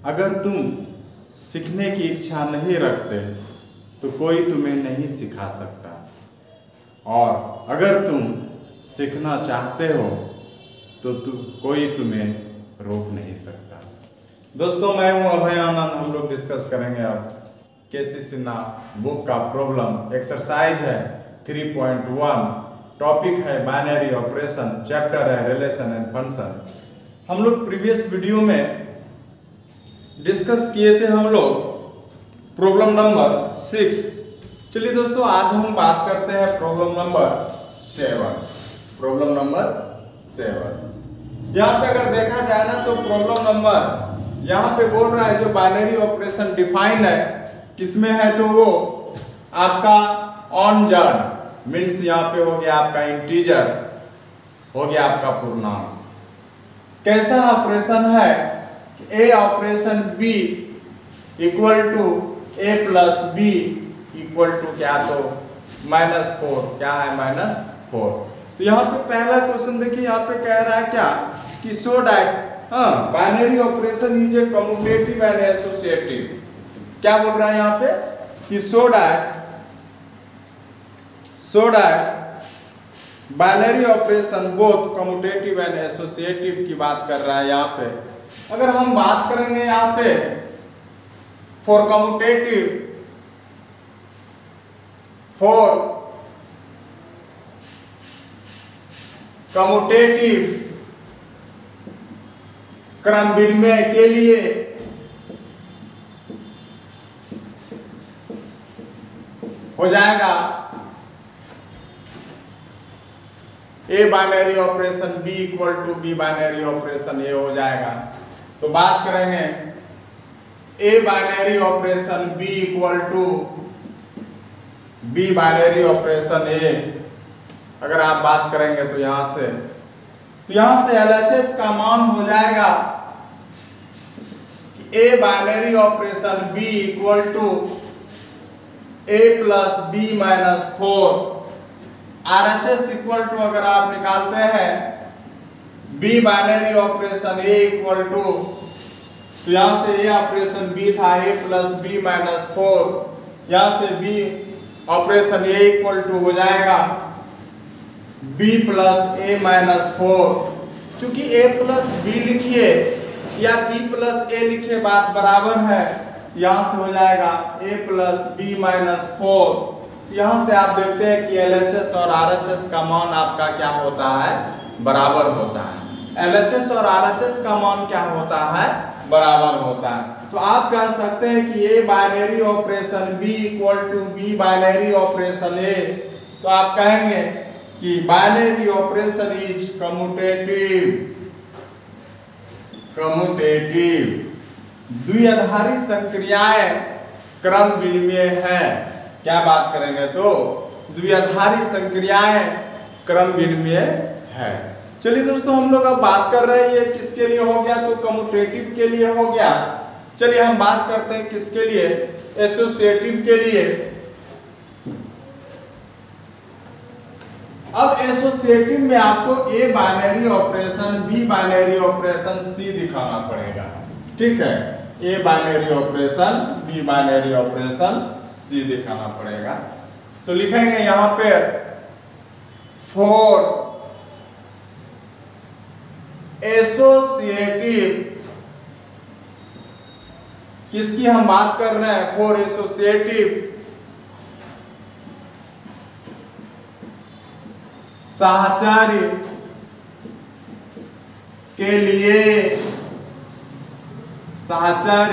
अगर तुम सीखने की इच्छा नहीं रखते तो कोई तुम्हें नहीं सिखा सकता, और अगर तुम सीखना चाहते हो तो कोई तुम्हें रोक नहीं सकता। दोस्तों, मैं हूं अभय आनंद। हम लोग डिस्कस करेंगे अब केसी सिन्हा बुक का प्रॉब्लम। एक्सरसाइज है 3.1, टॉपिक है बाइनरी ऑपरेशन, चैप्टर है रिलेशन एंड फंक्शन। हम लोग प्रीवियस वीडियो में डिस्कस किए थे हम लोग प्रॉब्लम नंबर 6। चलिए दोस्तों, आज हम बात करते हैं प्रॉब्लम नंबर 7। प्रॉब्लम नंबर 7 यहाँ पे अगर देखा जाए ना तो प्रॉब्लम नंबर यहाँ पे बोल रहा है जो बाइनरी ऑपरेशन डिफाइन है किसमें है, तो वो आपका ऑन जड़ मीन्स यहाँ पे हो गया आपका इंटीजर, हो गया आपका पूर्णांक। कैसा ऑपरेशन है? A operation B equal to A plus B equal to क्या, तो -4। क्या है? -4। तो यहाँ पे पहला क्वेश्चन देखिए, यहाँ पे कह रहा है क्या कि so that binary operation is a commutative and associative. क्या बोल रहा है यहाँ पे कि so that binary operation both commutative and associative की बात कर रहा है यहाँ पे। अगर हम बात करेंगे यहाँ पे फॉर कम्यूटेटिव क्रम विनिमय के लिए हो जाएगा ए binary operation B equal to B binary operation A हो जाएगा। तो बात करेंगे A binary operation B equal to B binary operation A. अगर आप बात करेंगे तो यहां से LHS का मान हो जाएगा कि ए binary operation B equal to A plus b -4। RHS equal to अगर आप निकालते हैं b binary operation A equal to, तो यहां से ए ऑपरेशन बी था ए प्लस बी -4, यहां से b operation A equal to हो जाएगा बी प्लस ए -4। चूंकि ए प्लस बी लिखिए या बी प्लस ए लिखिए बात बराबर है, यहां से हो जाएगा a प्लस बी -4। यहां से आप देखते हैं कि LHS और RHS का मान आपका क्या होता है? बराबर होता है। LHS और RHS का मान क्या होता है? बराबर होता है। तो आप कह सकते हैं कि a binary operation b equal to b binary operation a। तो आप कहेंगे कि बाइनरी ऑपरेशन इज कम्यूटेटिव। द्विआधारी संक्रियाएं क्रम विनिमय है। क्या बात करेंगे? तो द्विआधारी संक्रियाएं क्रम विनिमय है। चलिए दोस्तों, हम लोग अब बात कर रहे हैं ये किसके लिए हो गया, तो कम्यूटेटिव के लिए हो गया। चलिए हम बात करते हैं किसके लिए? एसोसिएटिव के लिए। अब एसोसिएटिव में आपको A binary operation B binary operation C दिखाना पड़ेगा। ठीक है, ए binary operation B binary operation C दिखाना पड़ेगा। तो लिखेंगे यहां पे फॉर एसोसिएटिव, किसकी हम बात कर रहे हैं? फॉर एसोसिएटिव साहचर्य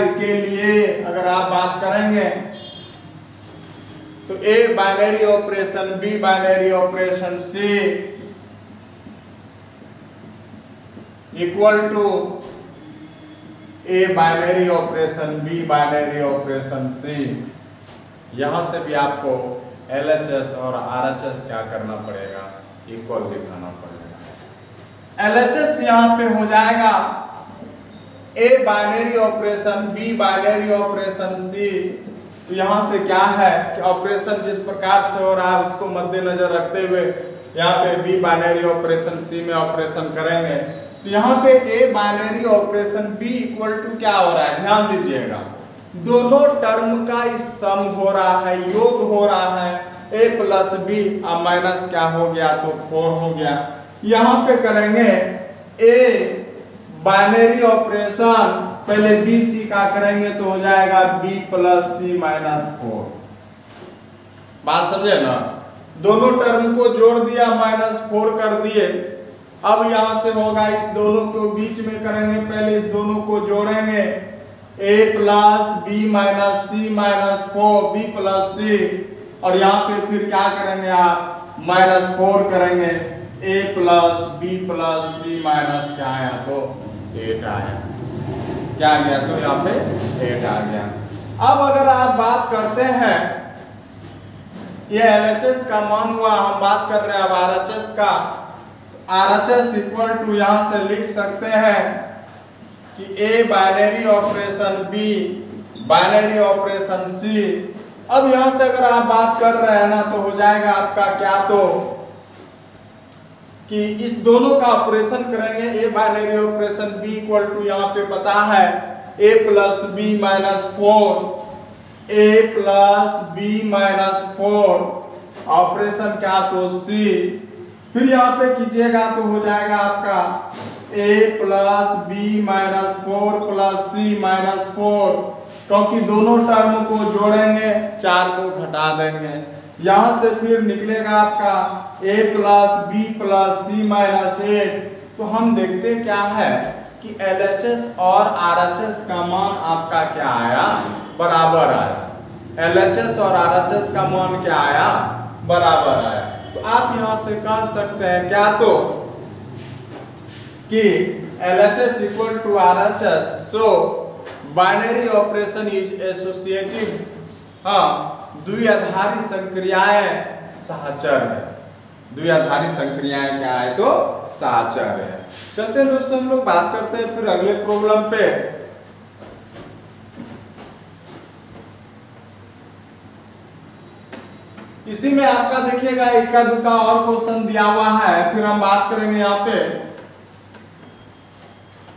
के लिए अगर आप बात करेंगे तो ए binary operation B binary operation C equal to A binary operation B binary operation C. यहां से भी आपको LHS और RHS क्या करना पड़ेगा? इक्वल दिखाना पड़ेगा। LHS यहां पे हो जाएगा ए binary operation B binary operation C. तो यहां से क्या है कि ऑपरेशन जिस प्रकार से हो रहा है उसको मद्देनजर रखते हुए यहाँ पे बी बाइनरी ऑपरेशन सी में ऑपरेशन करेंगे। तो यहाँ पे a binary operation B equal to क्या हो रहा है, ध्यान दीजिएगा, दोनों टर्म का सम हो रहा है, योग हो रहा है, ए प्लस बी अब माइनस क्या हो गया तो 4 हो गया। यहाँ पे करेंगे ए बाइनरी ऑपरेशन, पहले बी सी का करेंगे तो हो जाएगा बी प्लस सी माइनस 4। बात समझे ना, दोनों टर्म को जोड़ दिया -4 कर दिए। अब यहां से होगा इस दोनों को बीच में करेंगे, पहले इस दोनों को जोड़ेंगे a plus B minus C minus 4 B plus C, और यहाँ पे फिर क्या करेंगे आप -4 करेंगे, a plus b plus c minus क्या आया तो 8 आया, क्या आ गया तो यहाँ पे 8 आ गया। अब अगर आप बात करते हैं ये LHS का मान हुआ, हम बात कर रहे हैं अब RHS का। RHS इक्वल टू यहां से लिख सकते हैं कि A binary operation B binary operation C। अब यहां से अगर आप बात कर रहे हैं ना तो हो जाएगा आपका क्या तो कि इस दोनों का ऑपरेशन करेंगे, A binary operation B equal to यहाँ पे पता है A plus B minus 4 a plus B minus 4 operation क्या तो C, फिर यहाँ पे कीजिएगा तो हो जाएगा आपका a plus B minus 4 plus c minus 4, क्योंकि दोनों टर्म को जोड़ेंगे 4 को घटा देंगे, यहाँ से फिर निकलेगा आपका a plus b plus c minus 8। तो हम देखते क्या है कि LHS और RHS का मान आपका क्या आया, बराबर आया। LHS और RHS का मान क्या आया, बराबर आया। तो आप यहां से कह सकते हैं क्या तो कि LHS equal to RHS, so binary operation is associative. हाँ, द्विआधारी संक्रियाएं सहचर है, द्विआधारी संक्रियाएं क्या है तो सहचर है। चलते हैं दोस्तों, हम लोग बात करते हैं फिर अगले प्रॉब्लम पे। इसी में आपका देखिएगा इक्का दुक्का और क्वेश्चन दिया हुआ है, फिर हम बात करेंगे यहाँ पे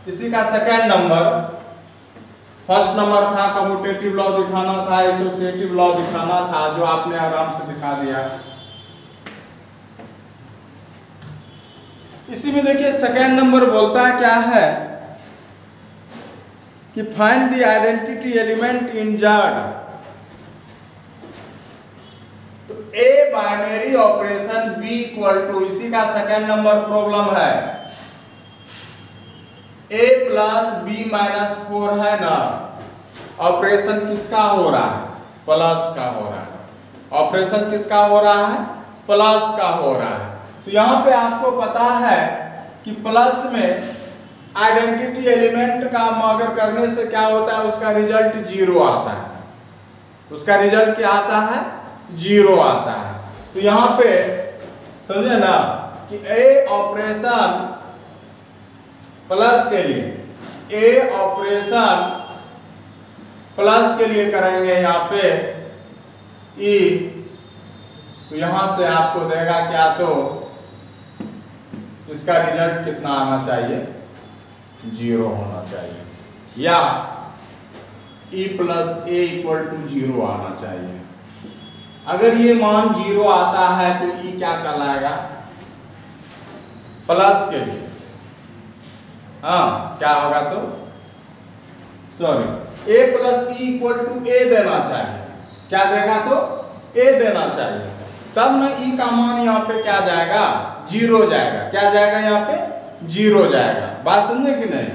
इसी का सेकंड नंबर। फर्स्ट नंबर था कम्यूटेटिव लॉ दिखाना था, एसोसिएटिव लॉ दिखाना था, जो आपने आराम से दिखा दिया। इसी में देखिए सेकंड नंबर बोलता है क्या है कि find the identity element in Z। तो A binary operation B equal to, इसी का सेकंड नंबर प्रॉब्लम है, A प्लस बी माइनस 4 है ना, ऑपरेशन किसका हो रहा है, प्लस का हो रहा है। ऑपरेशन किसका हो रहा है, प्लस का हो रहा है। तो यहाँ पे आपको पता है कि प्लस में आइडेंटिटी एलिमेंट का अगर करने से क्या होता है, उसका रिजल्ट 0 आता है। उसका रिजल्ट क्या आता है, 0 आता है। तो यहाँ पे समझे ना कि ए ऑपरेशन प्लस के लिए, ए ऑपरेशन प्लस के लिए करेंगे यहाँ पे ई, तो यहां से आपको देगा क्या तो इसका रिजल्ट कितना आना चाहिए, 0 होना चाहिए, या e plus a equal to 0 आना चाहिए। अगर ये मान 0 आता है तो e क्या कहलाएगा, प्लस के लिए, हाँ क्या होगा तो sorry a plus E equal to A देना चाहिए। क्या देगा तो a देना चाहिए, तब ना e का मान यहाँ पे क्या जाएगा, 0 जाएगा। क्या जाएगा यहाँ पे, 0 जाएगा। बात समझे कि नहीं।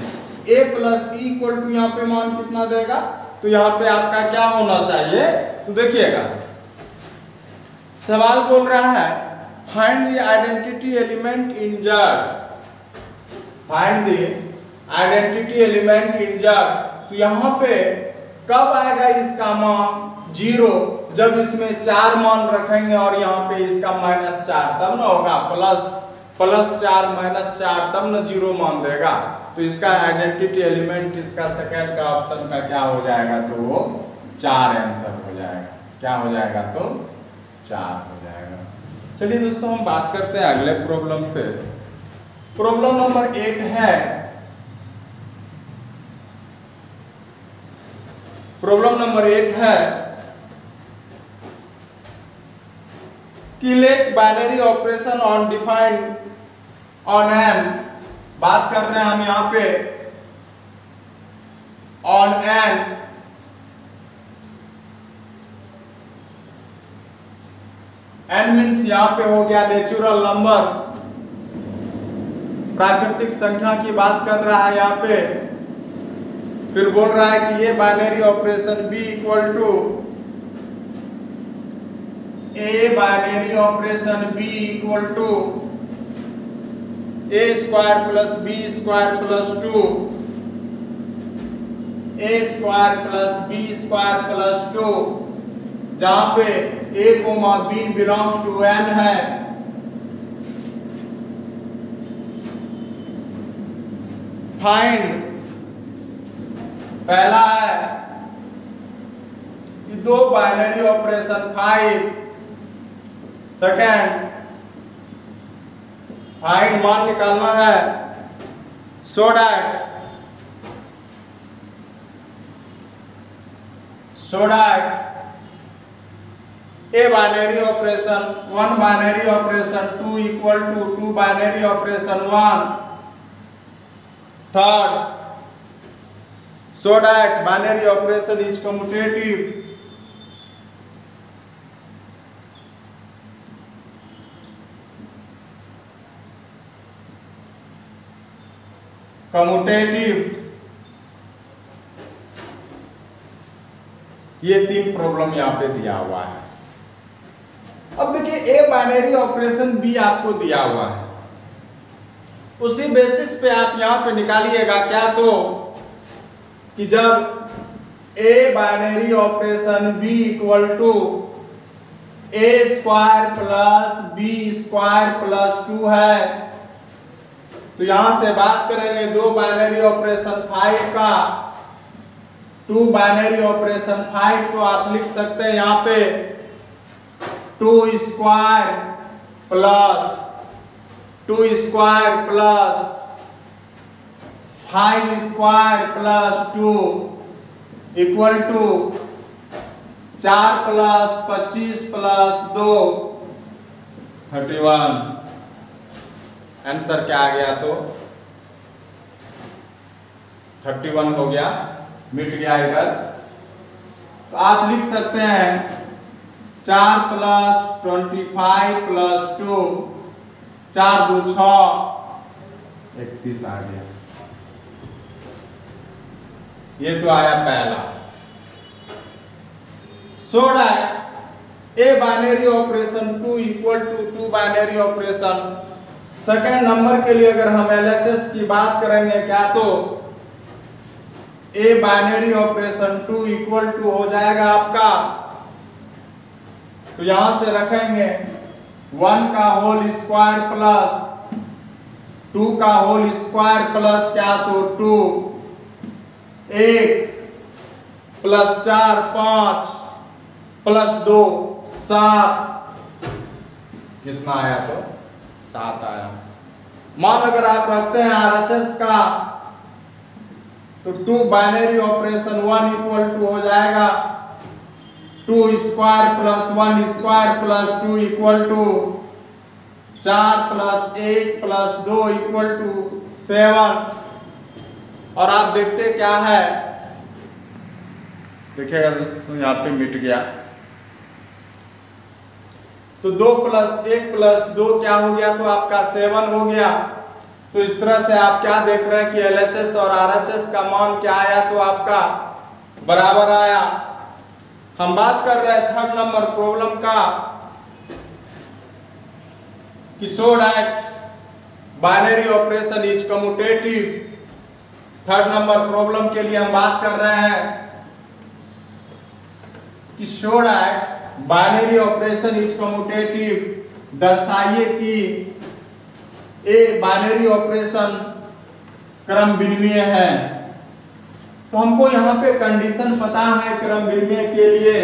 a plus E equal to यहाँ पे मान कितना देगा, तो यहाँ पे आपका क्या होना चाहिए, तो देखिएगा सवाल बोल रहा है find the identity element in Z। Find the identity element in Z, तो यहाँ पे कब आएगा इसका मान 0, जब इसमें 4 मान रखेंगे और यहाँ पे इसका -4, तब ना होगा +4 -4, तब ना 0 मान देगा। तो इसका आइडेंटिटी एलिमेंट इसका सेकंड का ऑप्शन का क्या हो जाएगा, तो वो 4 आंसर हो जाएगा। क्या हो जाएगा तो 4 हो जाएगा। चलिए दोस्तों, हम बात करते हैं अगले प्रॉब्लम पे। प्रॉब्लम नंबर 8 है, प्रॉब्लम नंबर 8 है कि let binary operation on define on n, बात कर रहे हैं हम यहां पे ऑन एन एन मीन्स यहां पे हो गया नेचुरल नंबर, प्राकृतिक संख्या की बात कर रहा है यहां पे। फिर बोल रहा है कि ये binary operation b equal to A, binary operation b equal to a square plus b square plus 2, a square plus b square plus 2, जहां पे a, b belongs to n है। फाइंड, पहला है कि दो बाइनरी ऑपरेशन 5, सेकेंड फाइंड मान निकालना है so that a binary operation 1 binary operation 2 equal to 2 binary operation 1। Third, so that binary operation is commutative, ये 3 प्रॉब्लम यहां पे दिया हुआ है। अब देखिए ए बाइनरी ऑपरेशन बी आपको दिया हुआ है, उसी बेसिस पे आप यहां पे निकालिएगा क्या, तो कि जब a binary operation b equal to a square plus B square plus 2 है, तो यहां से बात करेंगे दो बाइनरी ऑपरेशन 5 का, 2 बाइनरी ऑपरेशन 5 को आप लिख सकते हैं यहां पे 2 square plus 5 square plus 2 equal to 4 plus 25 plus 2 31। Answer क्या आ गया, तो 31 हो गया, मिट गया इधर। तो आप लिख सकते हैं 4 प्लस 25 प्लस 2, 4 2 6, 31 आ गया। ये तो आया पहला। So that a binary operation 2 equal to 2 binary operation. Second number के लिए अगर हम LHS की बात करेंगे क्या, तो ए बाइनरी ऑपरेशन 2 इक्वल टू हो जाएगा आपका, तो यहां से रखेंगे 1 का होल स्क्वायर प्लस 2 का होल स्क्वायर प्लस क्या, तो 2, 1 प्लस 4 5 प्लस 2 7, कितना आया, तो 7 आया। मान अगर आप रखते हैं RHS का, तो 2 बाइनरी ऑपरेशन 1 इक्वल टू हो जाएगा 2 square plus 1 square plus 2 equal to 4 plus 1 plus 2 equal to 7। और आप देखते क्या है, देखिएगा तो यहाँ पे मिट गया, तो 2 प्लस 1 प्लस 2 क्या हो गया, तो आपका 7 हो गया। तो इस तरह से आप क्या देख रहे हैं कि LHS और RHS का मान क्या आया, तो आपका बराबर आया। हम बात कर रहे हैं थर्ड नंबर प्रॉब्लम का कि so that binary operation is commutative. Third number problem के लिए हम बात कर रहे हैं कि so that binary operation is commutative. दर्शाइए कि ए बाइनरी ऑपरेशन क्रम विनिमय है। तो हमको यहाँ पे कंडीशन पता है क्रम विनिमय के लिए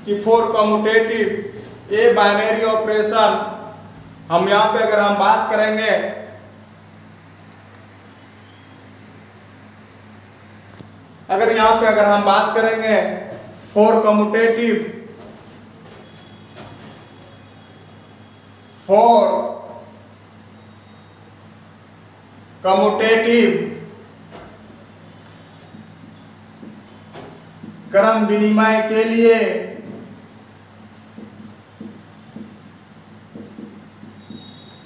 कि for commutative A binary operation, हम यहाँ पे अगर हम बात करेंगे अगर यहाँ पे अगर हम बात करेंगे फॉर कम्यूटेटिव, क्रम विनिमय के लिए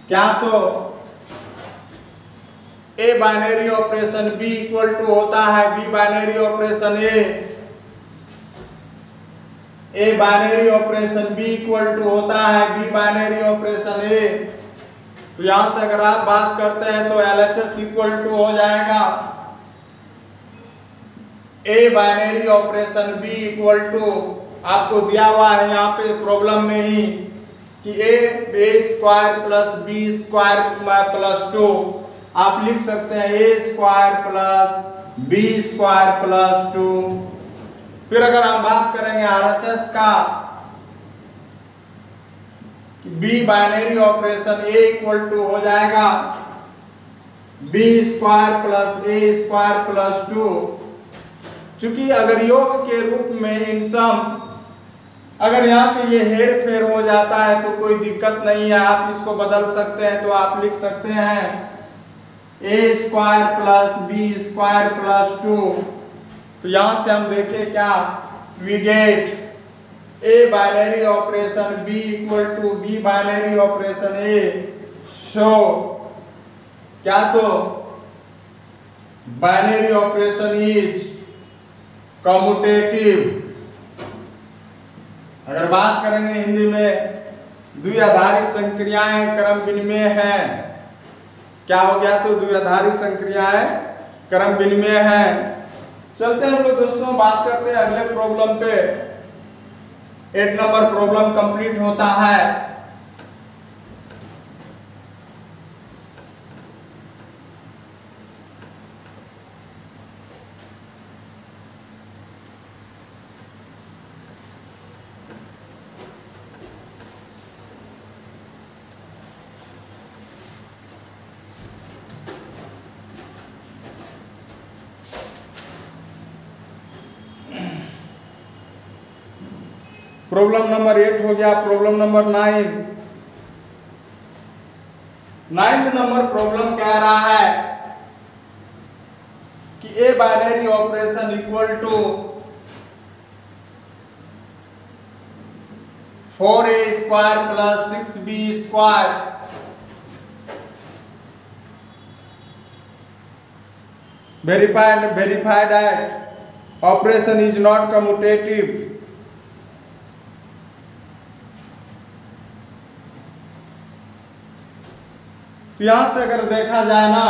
क्या तो ए binary operation B equal to होता है b binary operation a binary operation B equal to होता है बी बाइनरी ऑपरेशन ए। तो यहां से अगर आप बात करते हैं तो LHS इक्वल टू हो जाएगा ए binary operation B equal to, आपको दिया हुआ है यहाँ पे प्रॉब्लम में ही कि A square plus B square plus 2, आप लिख सकते हैं A square plus B square plus 2। फिर अगर हम बात करेंगे RHS का, B binary operation A equal to हो जाएगा B square plus A square plus 2। चूंकि अगर योग के रूप में इन सम अगर यहाँ पे ये हेर फेर हो जाता है तो कोई दिक्कत नहीं है, आप इसको बदल सकते हैं। तो आप लिख सकते हैं A square plus B square plus 2। तो यहां से हम देखें क्या we get A binary operation B equal to B binary operation A. Show क्या तो बाइनरी ऑपरेशन इज कम्यूटेटिव। अगर बात करेंगे हिंदी में, द्विआधारी संक्रियाएं क्रम विनिमय है। क्या हो गया तो द्विआधारी संक्रियाएं क्रम विनिमय है। चलते हैं हम लोग दोस्तों, बात करते हैं अगले प्रॉब्लम पे। 8 नंबर प्रॉब्लम कंप्लीट होता है। प्रॉब्लम नंबर 8 हो गया। Problem number 9, 9th number problem कह रहा है कि ए binary operation equal to 4a square plus 6b square. Verified that operation is not commutative. तो यहां से अगर देखा जाए ना,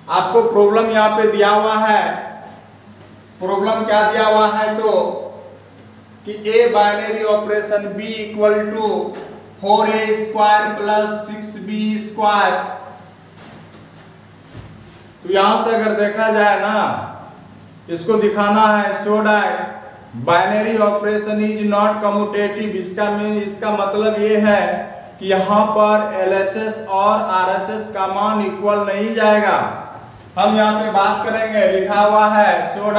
आपको प्रॉब्लम यहां पे दिया हुआ है। प्रॉब्लम क्या दिया हुआ है तो कि ए binary operation B equal to 4a square plus 6b square. तो यहां से अगर देखा जाए ना, इसको दिखाना है show that binary operation is not commutative. इसका मतलब ये है कि यहाँ पर LHS और RHS का मान इक्वल नहीं जाएगा। हम यहाँ पे बात करेंगे, लिखा हुआ है शो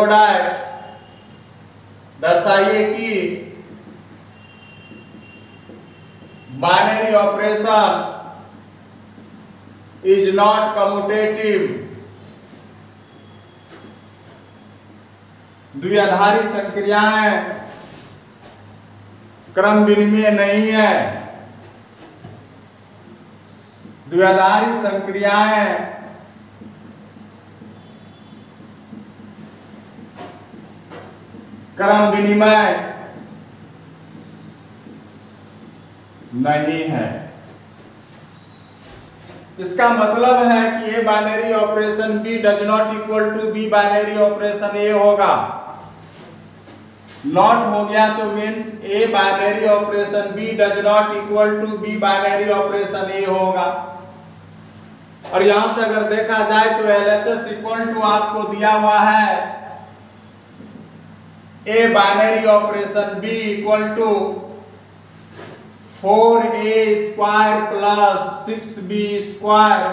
दैट दर्शाइए कि binary operation is not commutative. द्विआधारी संक्रियाएं क्रम विनिमय नहीं है। द्विआधारी संक्रियाएं क्रम विनिमय नहीं है। इसका मतलब है कि ए binary operation B does not equal to B binary operation A होगा। नॉट हो गया तो means A binary operation B does not equal to B binary operation A होगा। और यहां से अगर देखा जाए तो LHS इक्वल टू आपको दिया हुआ है ए binary operation B equal to 4a square plus 6b square.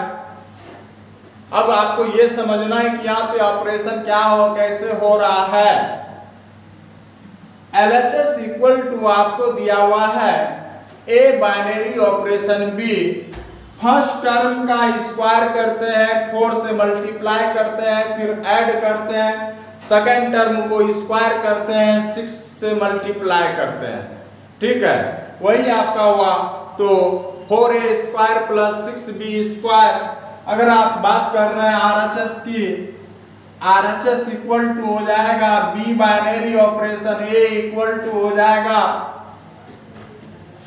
अब आपको ये समझना है कि यहाँ पे ऑपरेशन क्या हो, कैसे हो रहा है। LHS इक्वल टू आपको दिया हुआ है A binary operation B, first term का स्क्वायर करते हैं, 4 से मल्टीप्लाई करते हैं, फिर ऐड करते हैं, सेकेंड टर्म को स्क्वायर करते हैं, 6 से मल्टीप्लाई करते हैं। ठीक है, वही आपका हुआ। तो 4A square plus 6B square. अगर आप बात कर रहे हैं RHS की, RHS इक्वल टू हो जाएगा B binary operation A equal to हो जाएगा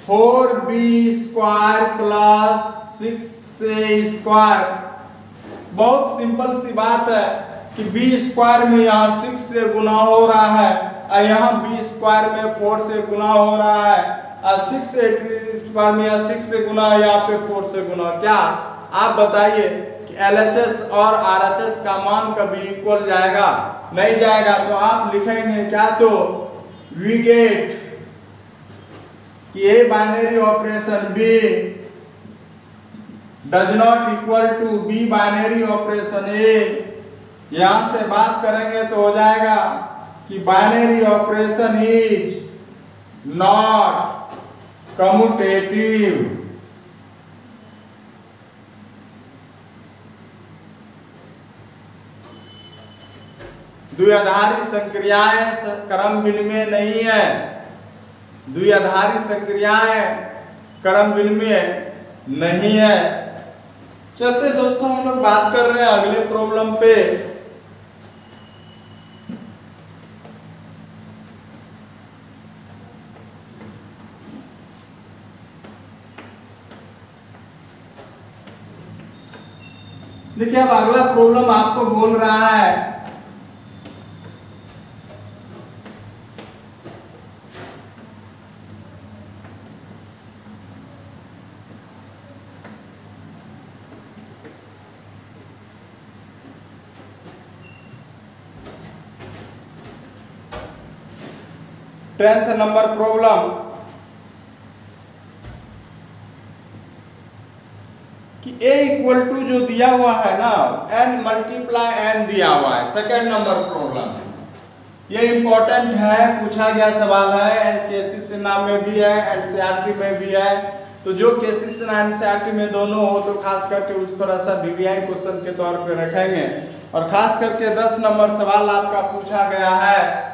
4B square plus 6A square. बहुत सिंपल सी बात है कि B स्क्वायर में यहाँ 6 से गुना हो रहा है और यहाँ B स्क्वायर में 4 से गुना हो रहा है और 6 स्क्वायर में यहाँ 6 से गुना, यहाँ पे 4 से गुना। क्या आप बताइए कि LHS और RHS का मान कभी इक्वल जाएगा? नहीं जाएगा। तो आप लिखेंगे क्या? तो वी गेट कि A binary operation B does not equal to B binary operation A। यहां से बात करेंगे तो हो जाएगा कि binary operation is not commutative. द्विआधारी संक्रियाएं क्रम विनिमय नहीं है। द्विआधारी संक्रियाएं क्रम विनिमय नहीं है। चलते दोस्तों, हम लोग बात कर रहे हैं अगले प्रॉब्लम पे। देखिए, अब अगला प्रॉब्लम आपको बोल रहा है टेंथ नंबर प्रॉब्लम कि A इक्वल टू जो दिया हुआ है ना, n मल्टीप्लाई n दिया हुआ है। सेकेंड नंबर प्रॉब्लम ये इंपॉर्टेंट है, पूछा गया सवाल है, केसीसी नाम में भी है, एनसीईआरटी में भी है। तो जो केसीसी और एनसीईआरटी में दोनों हो तो खास करके उस थोड़ा सा वीवीआई क्वेश्चन के तौर पे रखेंगे। और खास करके 10 नंबर सवाल आपका पूछा गया है।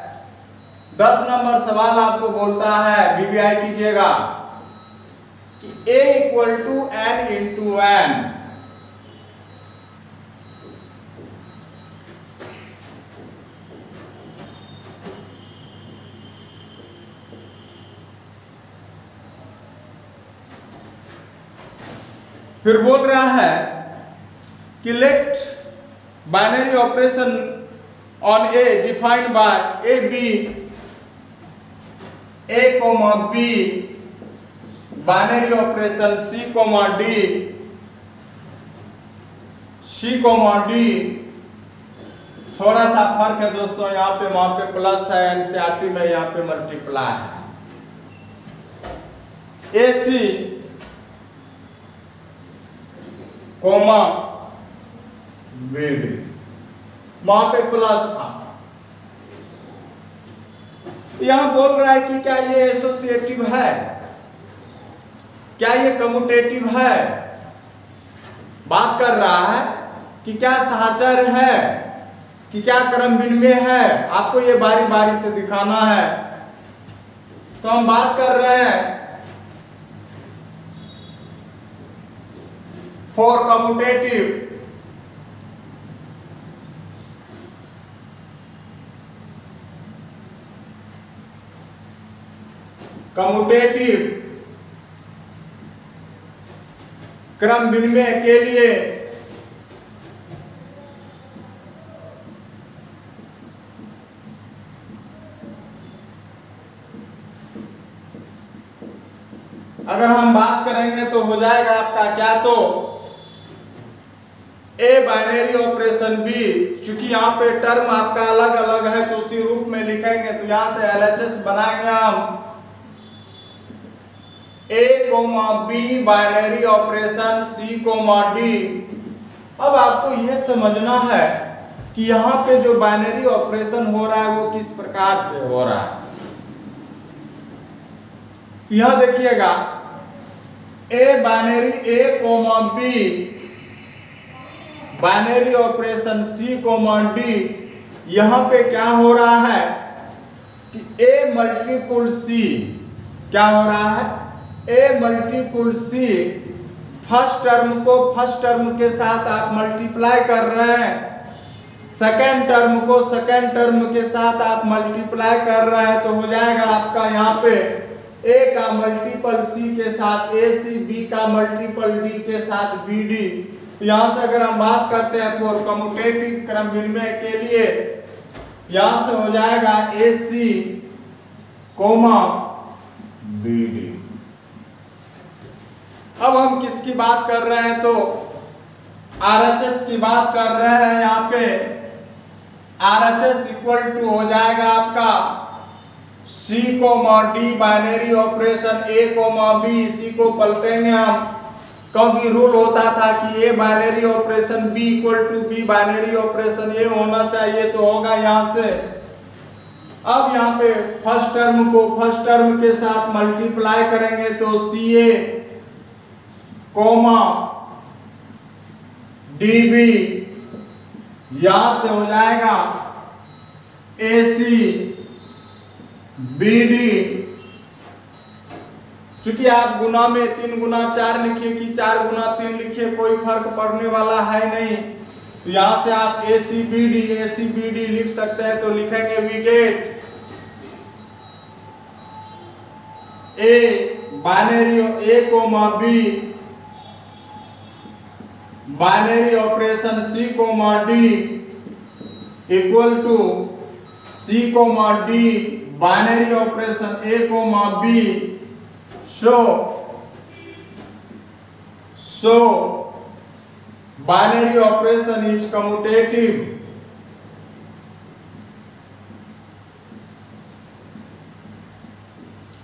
10 नंबर सवाल आपको बोलता है, वीवीआई कीजिएगा कि A इक्वल टू n इंटू n। फिर बोल रहा है कि let binary operation on A defined by A B A comma B binary operation C comma D C comma D। थोड़ा सा फर्क है दोस्तों, यहाँ पे वहां पे प्लस है, एनसीईआरटी में यहाँ पे मल्टीप्लाई है। AC कोमा BD, वहां पे प्लस था। यहां बोल रहा है कि क्या ये एसोसिएटिव है, क्या ये कम्यूटेटिव है। बात कर रहा है कि क्या सहचर है, कि क्या क्रम विनिमय है। आपको ये बारी बारी से दिखाना है। तो हम बात कर रहे हैं फॉर कम्यूटेटिव। कम्यूटेटिव क्रम विनिमय के लिए अगर हम बात करेंगे तो हो जाएगा आपका क्या, तो A बाइनरी ऑपरेशन B। चूंकि यहाँ पे टर्म आपका अलग अलग है तो उसी रूप में लिखेंगे। तो यहां से LHS बनाएंगे हम A comma B binary operation C comma D। अब आपको ये समझना है कि यहाँ पे जो बाइनरी ऑपरेशन हो रहा है वो किस प्रकार से हो रहा है। यह देखिएगा a binary a comma B, binary operation c comma d, यहां पे क्या हो रहा है कि ए मल्टीपुल सी, क्या हो रहा है, ए मल्टीपुल सी, फर्स्ट टर्म को फर्स्ट टर्म के साथ आप मल्टीप्लाई कर रहे हैं, सेकेंड टर्म को सेकेंड टर्म के साथ आप मल्टीप्लाई कर रहे हैं, तो हो जाएगा आपका यहाँ पे ए का मल्टीपल सी के साथ ए सी, बी का मल्टीपल डी के साथ बी डी। यहां से अगर हम बात करते हैं फॉर कम्यूटेटिव क्रम विनिमय के लिए, यहां से हो जाएगा ए सी कोमा बी डी। अब हम किसकी बात कर रहे हैं, तो RHS की बात कर रहे हैं। यहाँ पे RHS इक्वल टू हो जाएगा आपका C comma d, binary operation A comma B, इसी को पलटेंगे हम, क्योंकि रूल होता था कि A binary operation B equal to B binary operation A होना चाहिए, तो होगा यहाँ से। अब यहाँ पे फर्स्ट टर्म को फर्स्ट टर्म के साथ मल्टीप्लाई करेंगे तो CA कोमा DB, यहां से हो जाएगा AC BD। चूंकि आप गुना में 3 गुना 4 लिखिए कि 4 गुना 3 लिखिए, कोई फर्क पड़ने वाला है नहीं, तो यहां से आप ACBD लिख सकते हैं। तो लिखेंगे we get A binary A comma B, binary operation C comma D equal to C comma D binary operation A comma B। So binary operation is commutative।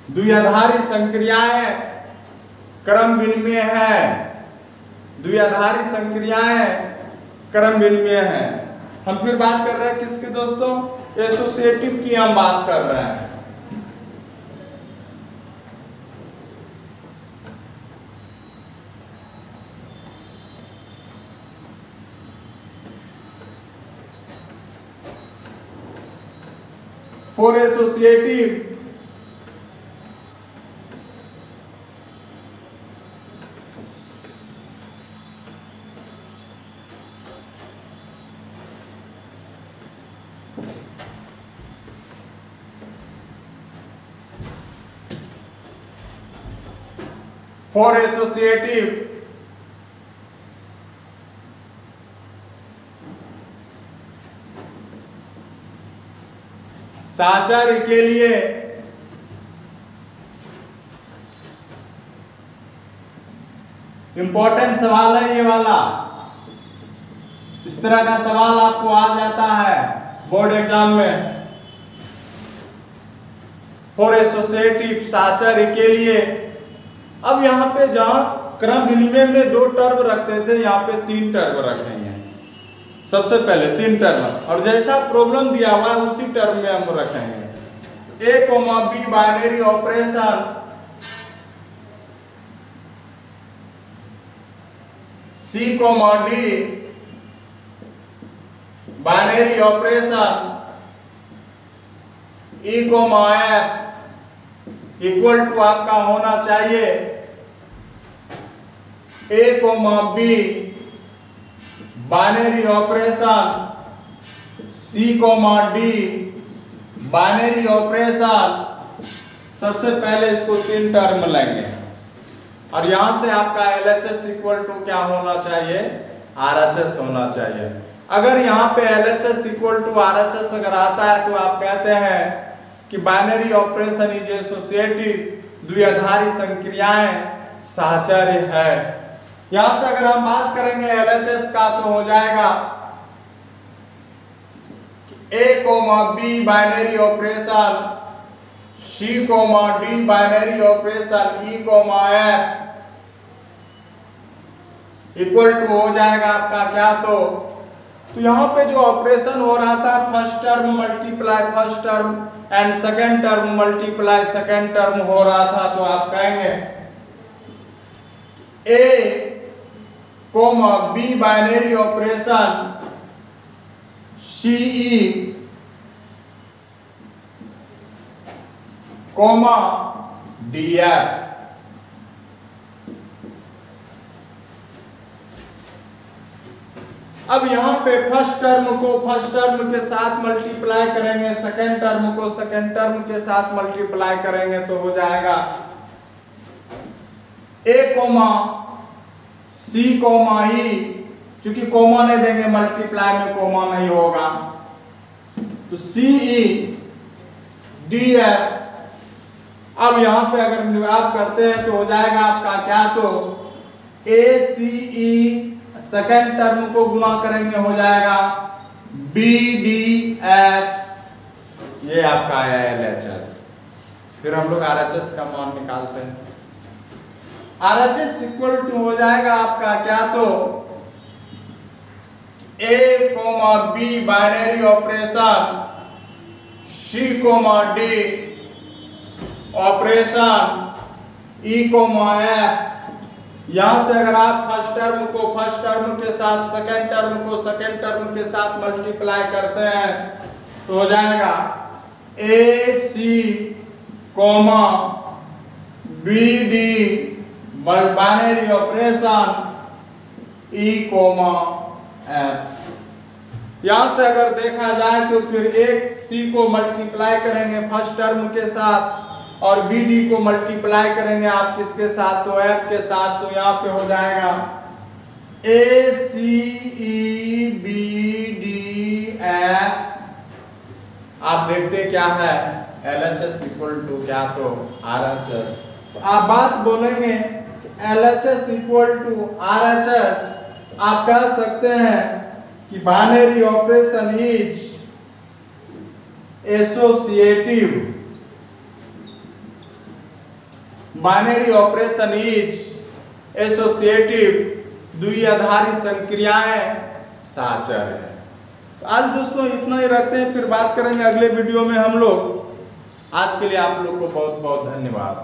द्विआधारी संक्रियाएं क्रम विनिमय है, द्विआधारी संक्रियाएं क्रम विनिमय है। हम फिर बात कर रहे हैं किसके दोस्तों, एसोसिएटिव की हम बात कर रहे हैं। For associative साहचर्य के लिए इंपॉर्टेंट सवाल है ये वाला, इस तरह का सवाल आपको आ जाता है बोर्ड एग्जाम में। फॉर एसोसिएटिव साहचर्य के लिए, अब यहाँ पे जहां क्रम विनिमय में 2 टर्म रखते थे, यहाँ पे 3 टर्म रखेंगे। सबसे पहले 3 टर्म, और जैसा प्रॉब्लम दिया हुआ है उसी टर्म में हम रखेंगे। A comma B binary operation C comma D binary operation E comma F equal to आपका होना चाहिए A comma B binary operation C comma D binary operation. सबसे पहले इसको 3 टर्म लेंगे, और यहां से आपका LHS इक्वल टू क्या होना चाहिए, RHS होना चाहिए। अगर यहाँ पे LHS इक्वल टू RHS अगर आता है तो आप कहते हैं कि बाइनरी ऑपरेशन इज एसोसिएटिव, द्विआधारी संक्रियाएं साहचर्य है। यहां से अगर हम बात करेंगे LHS का तो हो जाएगा A comma B binary operation C comma D binary operation E comma F equal to हो जाएगा आपका क्या, तो यहाँ पे जो ऑपरेशन हो रहा था first term multiply first term and second term multiply second term हो रहा था, तो आप कहेंगे A comma B binary operation CE comma DF। अब यहां पे फर्स्ट टर्म को फर्स्ट टर्म के साथ मल्टीप्लाई करेंगे, सेकेंड टर्म को सेकेंड टर्म के साथ मल्टीप्लाई करेंगे, तो हो जाएगा ए कोमा सी कोमा ई, क्योंकि कोमा नहीं देंगे मल्टीप्लाई में कोमा नहीं होगा, तो CE DF। अब यहां पे अगर आप करते हैं तो हो जाएगा आपका क्या, तो ACE सेकेंड टर्म को गुणा करेंगे हो जाएगा BDF, ये आपका है LHS। फिर हम लोग RHS का मान निकालते हैं। RHS इक्वल टू हो जाएगा आपका क्या, तो A comma B binary operation C comma D operation E comma F। यहां से अगर आप फर्स्ट टर्म को फर्स्ट टर्म के साथ सेकेंड टर्म को सेकेंड टर्म के साथ मल्टीप्लाई करते हैं, तो हो जाएगा AC comma BD binary operation E comma F। यहां से अगर देखा जाए तो फिर एक C को मल्टीप्लाई करेंगे फर्स्ट टर्म के साथ और BD को मल्टीप्लाई करेंगे आप किसके साथ, तो F के साथ, तो यहाँ पे हो जाएगा ACEBDF। आप देखते क्या है LHS इक्वल टू क्या, तो RHS। तो आप बात बोलेंगे LHS इक्वल टू RHS, आप कह सकते हैं कि binary operation is associative, binary operation is associative, द्विआधारी संक्रियाएं साचर है। तो आज दोस्तों इतना ही रखते हैं, फिर बात करेंगे अगले वीडियो में हम लोग। आज के लिए आप लोग को बहुत बहुत धन्यवाद।